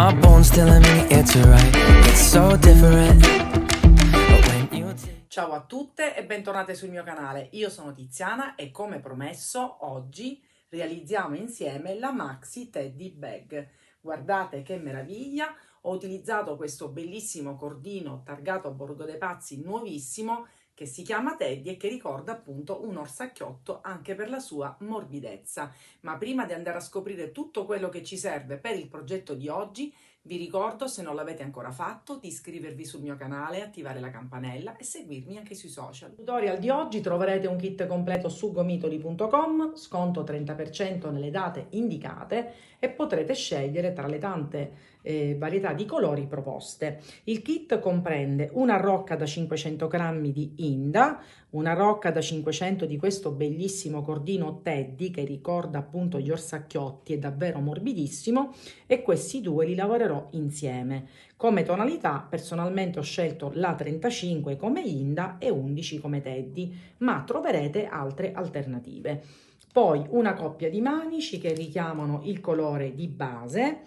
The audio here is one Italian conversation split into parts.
my bones telling me it's right. It's so different. But when you Ciao a tutte e bentornate sul mio canale. Io sono Tiziana e come promesso oggi realizziamo insieme la Maxi Teddy Bag. Guardate che meraviglia! Ho utilizzato questo bellissimo cordino targato a Borgo dei Pazzi nuovissimo che si chiama Teddy e che ricorda appunto un orsacchiotto anche per la sua morbidezza. Ma prima di andare a scoprire tutto quello che ci serve per il progetto di oggi, vi ricordo, se non l'avete ancora fatto, di iscrivervi sul mio canale, attivare la campanella e seguirmi anche sui social. Nel tutorial di oggi troverete un kit completo su gomitoli.com, sconto 30% nelle date indicate e potrete scegliere tra le tante varietà di colori proposte. Il kit comprende una rocca da 500 grammi di Inda, una rocca da 500 di questo bellissimo cordino Teddy che ricorda appunto gli orsacchiotti, è davvero morbidissimo, e questi due li lavorerò insieme. Come tonalità personalmente ho scelto la 35 come Inda e 11 come Teddy, ma troverete altre alternative. Poi una coppia di manici che richiamano il colore di base,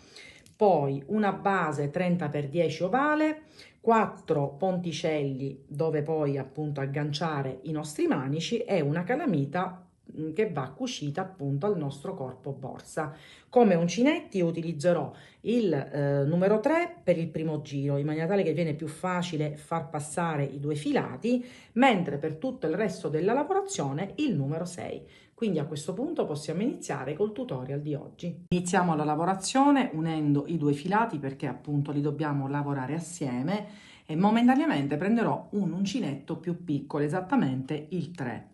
poi una base 30x10 ovale, 4 ponticelli dove poi appunto agganciare i nostri manici e una calamita che va cucita appunto al nostro corpo borsa. Come uncinetti utilizzerò il numero 3 per il primo giro, in maniera tale che viene più facile far passare i due filati, mentre per tutto il resto della lavorazione il numero 6. Quindi a questo punto possiamo iniziare col tutorial di oggi. Iniziamo la lavorazione unendo i due filati perché appunto li dobbiamo lavorare assieme e momentaneamente prenderò un uncinetto più piccolo, esattamente il 3.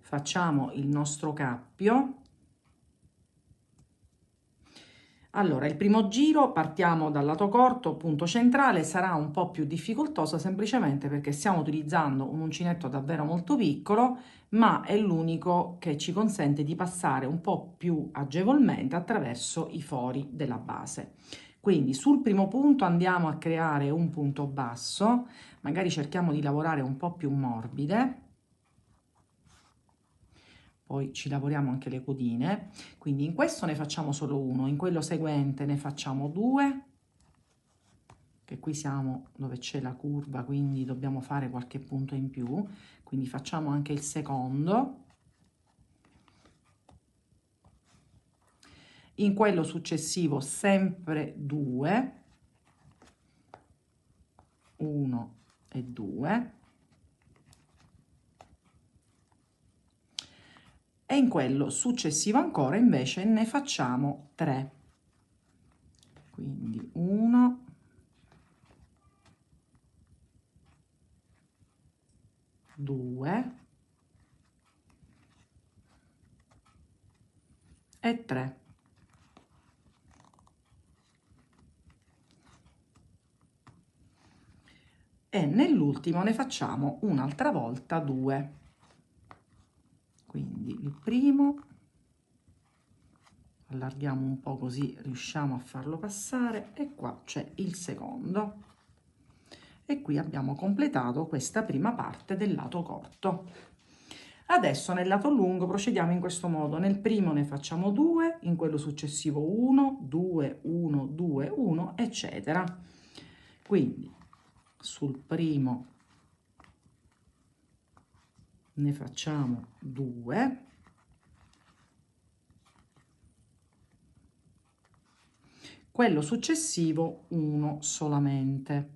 Facciamo il nostro cappio. Allora, il primo giro partiamo dal lato corto, punto centrale, sarà un po' più difficoltoso semplicemente perché stiamo utilizzando un uncinetto davvero molto piccolo, ma è l'unico che ci consente di passare un po' più agevolmente attraverso i fori della base. Quindi sul primo punto andiamo a creare un punto basso, magari cerchiamo di lavorare un po' più morbide. Poi ci lavoriamo anche le codine, quindi in questo ne facciamo solo uno, in quello seguente ne facciamo due, che qui siamo dove c'è la curva, quindi dobbiamo fare qualche punto in più, quindi facciamo anche il secondo, in quello successivo sempre due, 1 e 2, e in quello successivo ancora invece ne facciamo 3, quindi 1, 2 e 3. E nell'ultimo ne facciamo un'altra volta 2. Quindi il primo, allarghiamo un po' così riusciamo a farlo passare, e qua c'è il secondo. E qui abbiamo completato questa prima parte del lato corto. Adesso nel lato lungo procediamo in questo modo: nel primo ne facciamo 2, in quello successivo 1, 2, 1, 2, 1, eccetera. Quindi sul primo ne facciamo 2, quello successivo 1 solamente,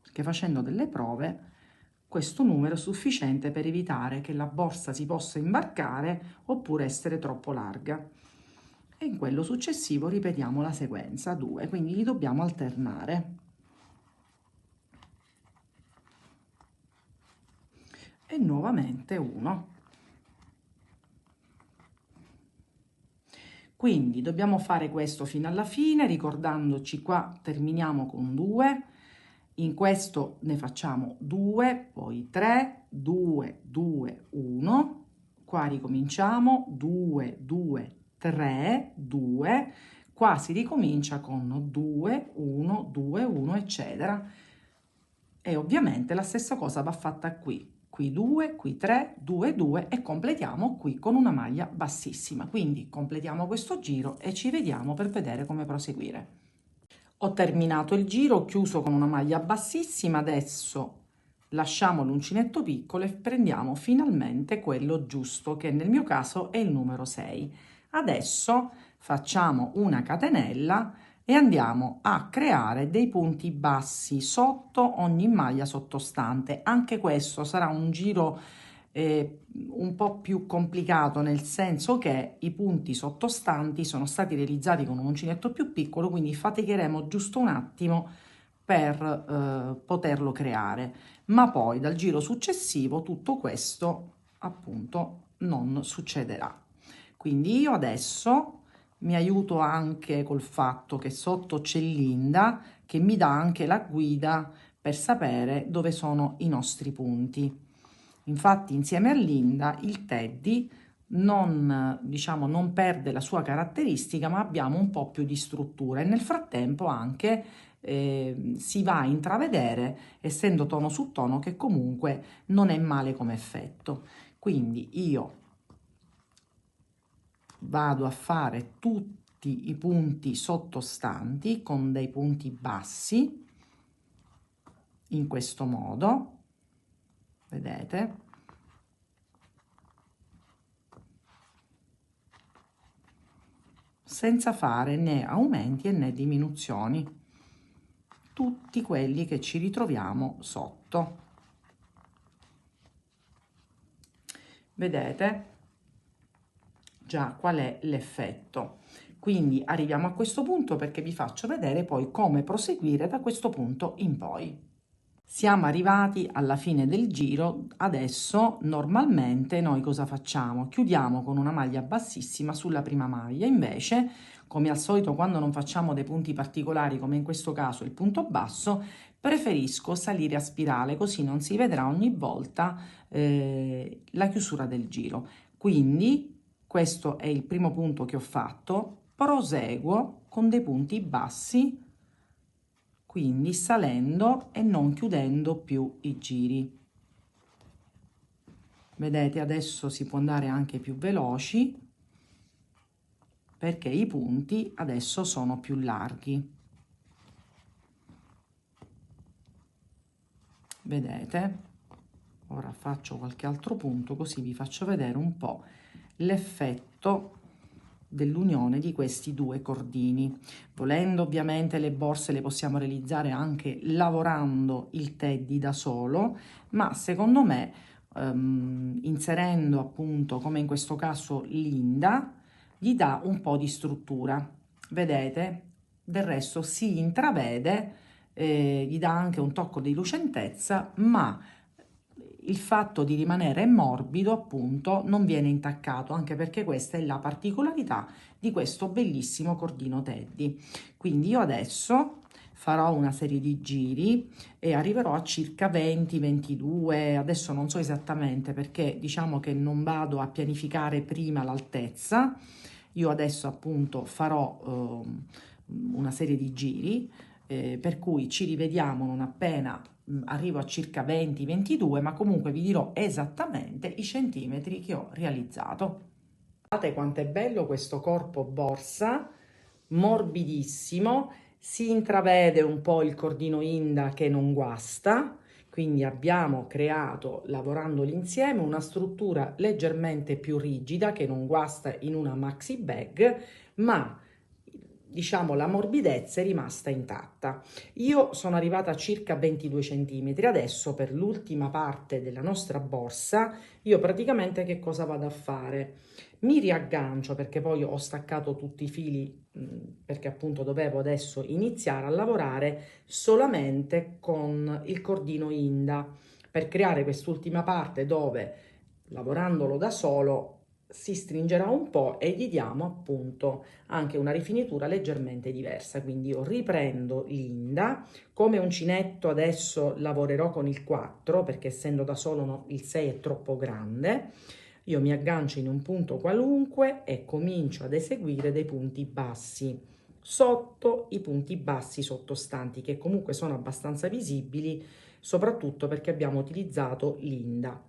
perché facendo delle prove questo numero è sufficiente per evitare che la borsa si possa imbarcare oppure essere troppo larga. E in quello successivo ripetiamo la sequenza 2, quindi li dobbiamo alternare. E nuovamente 1. Quindi dobbiamo fare questo fino alla fine, ricordandoci qua terminiamo con 2, in questo ne facciamo 2, poi 3, 2, 2, 1, qua ricominciamo 2, 2, 3, 2, qua si ricomincia con 2, 1, 2, 1, eccetera. E ovviamente la stessa cosa va fatta qui. Qui 2, qui 3, 2, 2 e completiamo qui con una maglia bassissima. Quindi completiamo questo giro e ci vediamo per vedere come proseguire. Ho terminato il giro, ho chiuso con una maglia bassissima, adesso lasciamo l'uncinetto piccolo e prendiamo finalmente quello giusto, che nel mio caso è il numero 6. Adesso facciamo una catenella e andiamo a creare dei punti bassi sotto ogni maglia sottostante. Anche questo sarà un giro un po' più complicato, nel senso che i punti sottostanti sono stati realizzati con un uncinetto più piccolo, quindi faticheremo giusto un attimo per poterlo creare, ma poi dal giro successivo tutto questo appunto non succederà. Quindi io adesso mi aiuto anche col fatto che sotto c'è Linda che mi dà anche la guida per sapere dove sono i nostri punti. Infatti, insieme a Linda, il Teddy non, diciamo, non perde la sua caratteristica, ma abbiamo un po' più di struttura e nel frattempo anche si va a intravedere, essendo tono su tono, che comunque non è male come effetto. Quindi io vado a fare tutti i punti sottostanti con dei punti bassi in questo modo, vedete, senza fare né aumenti né diminuzioni, tutti quelli che ci ritroviamo sotto. Vedete già qual è l'effetto. Quindi arriviamo a questo punto perché vi faccio vedere poi come proseguire da questo punto in poi. Siamo arrivati alla fine del giro, adesso normalmente noi cosa facciamo? Chiudiamo con una maglia bassissima sulla prima maglia, invece come al solito quando non facciamo dei punti particolari come in questo caso il punto basso, preferisco salire a spirale così non si vedrà ogni volta la chiusura del giro. Quindi questo è il primo punto che ho fatto, proseguo con dei punti bassi, quindi salendo e non chiudendo più i giri. Vedete, adesso si può andare anche più veloci perché i punti adesso sono più larghi. Vedete? Ora faccio qualche altro punto così vi faccio vedere un po' l'effetto dell'unione di questi due cordini. Volendo ovviamente le borse le possiamo realizzare anche lavorando il teddy da solo, ma secondo me inserendo appunto come in questo caso Linda gli dà un po' di struttura. Vedete? Del resto si intravede, gli dà anche un tocco di lucentezza, ma il fatto di rimanere morbido appunto non viene intaccato, anche perché questa è la particolarità di questo bellissimo cordino teddy. Quindi io adesso farò una serie di giri e arriverò a circa 20-22, adesso non so esattamente perché diciamo che non vado a pianificare prima l'altezza. Io adesso appunto farò una serie di giri, per cui ci rivediamo non appena arrivo a circa 20-22, ma comunque vi dirò esattamente i centimetri che ho realizzato. Guardate quanto è bello questo corpo borsa, morbidissimo, si intravede un po' il cordino Inda che non guasta, quindi abbiamo creato, lavorandoli insieme, una struttura leggermente più rigida che non guasta in una maxi bag, ma diciamo la morbidezza è rimasta intatta. Io sono arrivata a circa 22 centimetri. Adesso per l'ultima parte della nostra borsa io praticamente che cosa vado a fare? Mi riaggancio perché poi ho staccato tutti i fili perché appunto dovevo adesso iniziare a lavorare solamente con il cordino Inda per creare quest'ultima parte dove lavorandolo da solo si stringerà un po' e gli diamo appunto anche una rifinitura leggermente diversa. Quindi io riprendo l'Inda, come uncinetto adesso lavorerò con il 4 perché essendo da solo il 6 è troppo grande. Io mi aggancio in un punto qualunque e comincio ad eseguire dei punti bassi sotto i punti bassi sottostanti che comunque sono abbastanza visibili soprattutto perché abbiamo utilizzato l'Inda.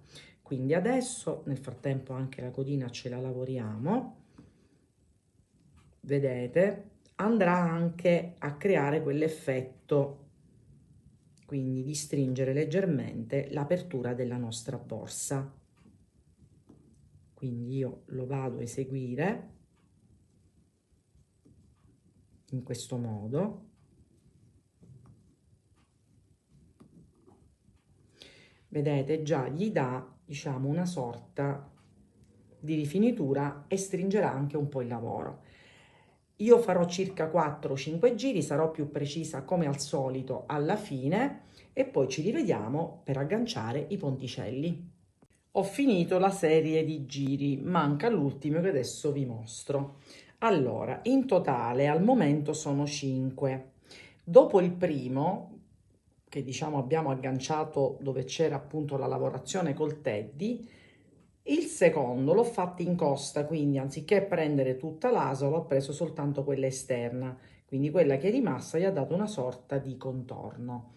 Quindi adesso nel frattempo anche la codina ce la lavoriamo, vedete, andrà anche a creare quell'effetto, quindi di stringere leggermente l'apertura della nostra borsa. Quindi io lo vado a eseguire in questo modo. Vedete, già gli dà, diciamo, una sorta di rifinitura e stringerà anche un po' il lavoro. Io farò circa 4-5 giri, sarò più precisa come al solito alla fine e poi ci rivediamo per agganciare i ponticelli. Ho finito la serie di giri, manca l'ultimo che adesso vi mostro. Allora, in totale al momento sono 5. Dopo il primo, che diciamo abbiamo agganciato dove c'era appunto la lavorazione col teddy, il secondo l'ho fatto in costa, quindi anziché prendere tutta l'asa l'ho preso soltanto quella esterna, quindi quella che è rimasta gli ha dato una sorta di contorno.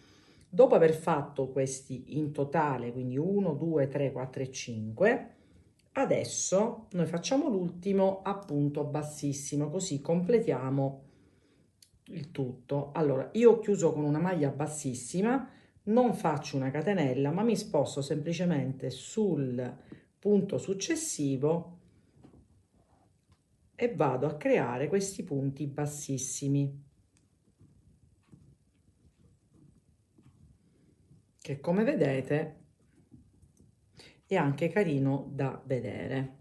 Dopo aver fatto questi in totale, quindi 1, 2, 3, 4 e 5, adesso noi facciamo l'ultimo appunto bassissimo, così completiamo il tutto. Allora, io ho chiuso con una maglia bassissima, non faccio una catenella, ma mi sposto semplicemente sul punto successivo e vado a creare questi punti bassissimi, che come vedete è anche carino da vedere.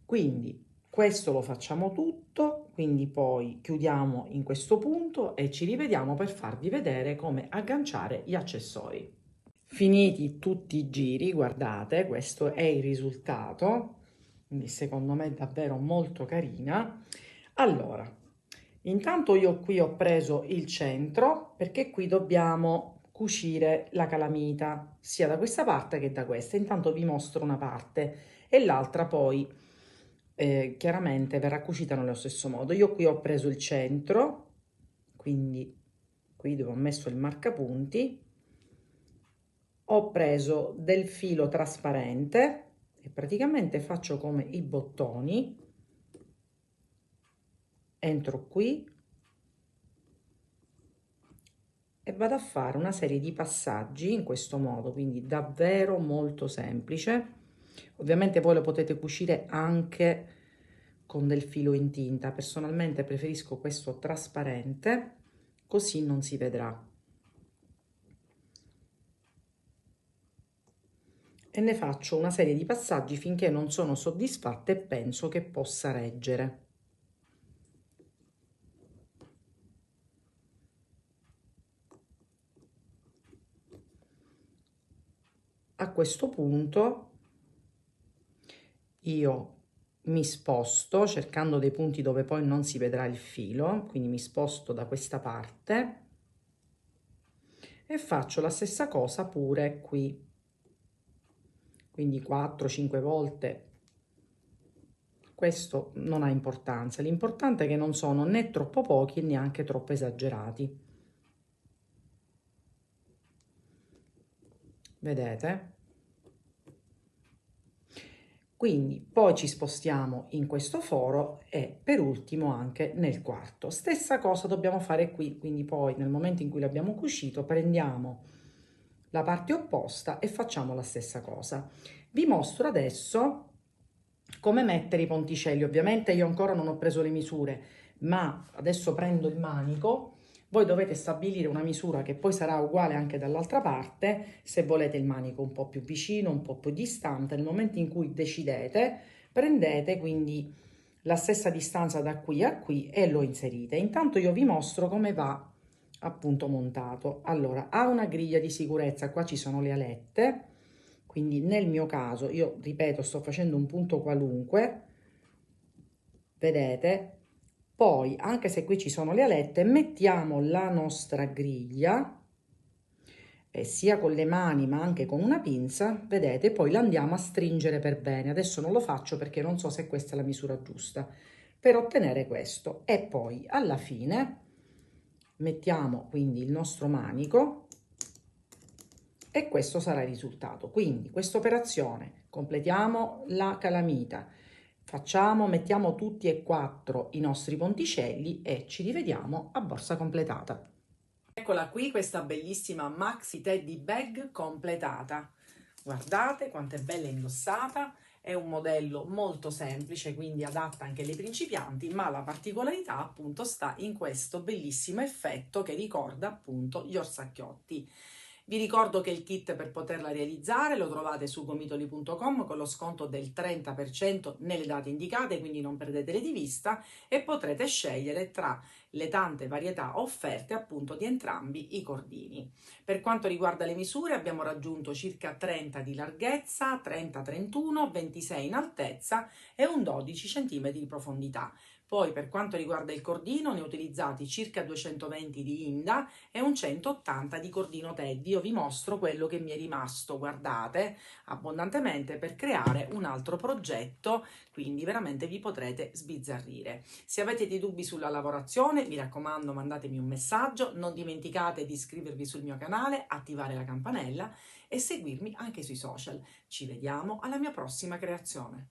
Quindi questo lo facciamo tutto, quindi poi chiudiamo in questo punto e ci rivediamo per farvi vedere come agganciare gli accessori. Finiti tutti i giri, guardate, questo è il risultato, quindi secondo me è davvero molto carina. Allora, intanto io qui ho preso il centro perché qui dobbiamo cucire la calamita sia da questa parte che da questa. Intanto vi mostro una parte e l'altra poi chiaramente verrà cucita nello stesso modo. Io qui ho preso il centro, quindi qui dove ho messo il marcapunti, ho preso del filo trasparente e praticamente faccio come i bottoni, entro qui e vado a fare una serie di passaggi in questo modo, quindi davvero molto semplice. Ovviamente voi lo potete cucire anche con del filo in tinta, personalmente preferisco questo trasparente, così non si vedrà. E ne faccio una serie di passaggi finché non sono soddisfatta e penso che possa reggere. A questo punto io mi sposto cercando dei punti dove poi non si vedrà il filo, quindi mi sposto da questa parte e faccio la stessa cosa pure qui, quindi 4-5 volte. Questo non ha importanza, l'importante è che non sono né troppo pochi né anche troppo esagerati. Vedete? Quindi poi ci spostiamo in questo foro e per ultimo anche nel quarto. Stessa cosa dobbiamo fare qui, quindi poi nel momento in cui l'abbiamo cucito prendiamo la parte opposta e facciamo la stessa cosa. Vi mostro adesso come mettere i ponticelli. Ovviamente io ancora non ho preso le misure, ma adesso prendo il manico. Voi dovete stabilire una misura che poi sarà uguale anche dall'altra parte, se volete il manico un po' più vicino, un po' più distante. Nel momento in cui decidete, prendete quindi la stessa distanza da qui a qui e lo inserite. Intanto io vi mostro come va appunto montato. Allora, ha una griglia di sicurezza, qua ci sono le alette, quindi nel mio caso, io ripeto, sto facendo un punto qualunque, vedete? Poi, anche se qui ci sono le alette, mettiamo la nostra griglia, sia con le mani ma anche con una pinza, vedete? Poi la andiamo a stringere per bene. Adesso non lo faccio perché non so se questa è la misura giusta per ottenere questo. E poi alla fine mettiamo quindi il nostro manico e questo sarà il risultato. Quindi questa operazione, completiamo la calamita, mettiamo tutti e 4 i nostri ponticelli e ci rivediamo a borsa completata. Eccola qui, questa bellissima maxi teddy bag completata. Guardate quanto è bella indossata, è un modello molto semplice, quindi adatta anche alle principianti, ma la particolarità appunto sta in questo bellissimo effetto che ricorda appunto gli orsacchiotti. Vi ricordo che il kit per poterla realizzare lo trovate su gomitoli.com con lo sconto del 30% nelle date indicate, quindi non perdetele di vista e potrete scegliere tra le tante varietà offerte appunto di entrambi i cordini. Per quanto riguarda le misure abbiamo raggiunto circa 30 di larghezza, 30-31, 26 in altezza e un 12 cm di profondità. Poi per quanto riguarda il cordino ne ho utilizzati circa 220 di Inda e un 180 di cordino Teddy. Io vi mostro quello che mi è rimasto, guardate, abbondantemente per creare un altro progetto, quindi veramente vi potrete sbizzarrire. Se avete dei dubbi sulla lavorazione, mi raccomando, mandatemi un messaggio, non dimenticate di iscrivervi sul mio canale, attivare la campanella e seguirmi anche sui social. Ci vediamo alla mia prossima creazione.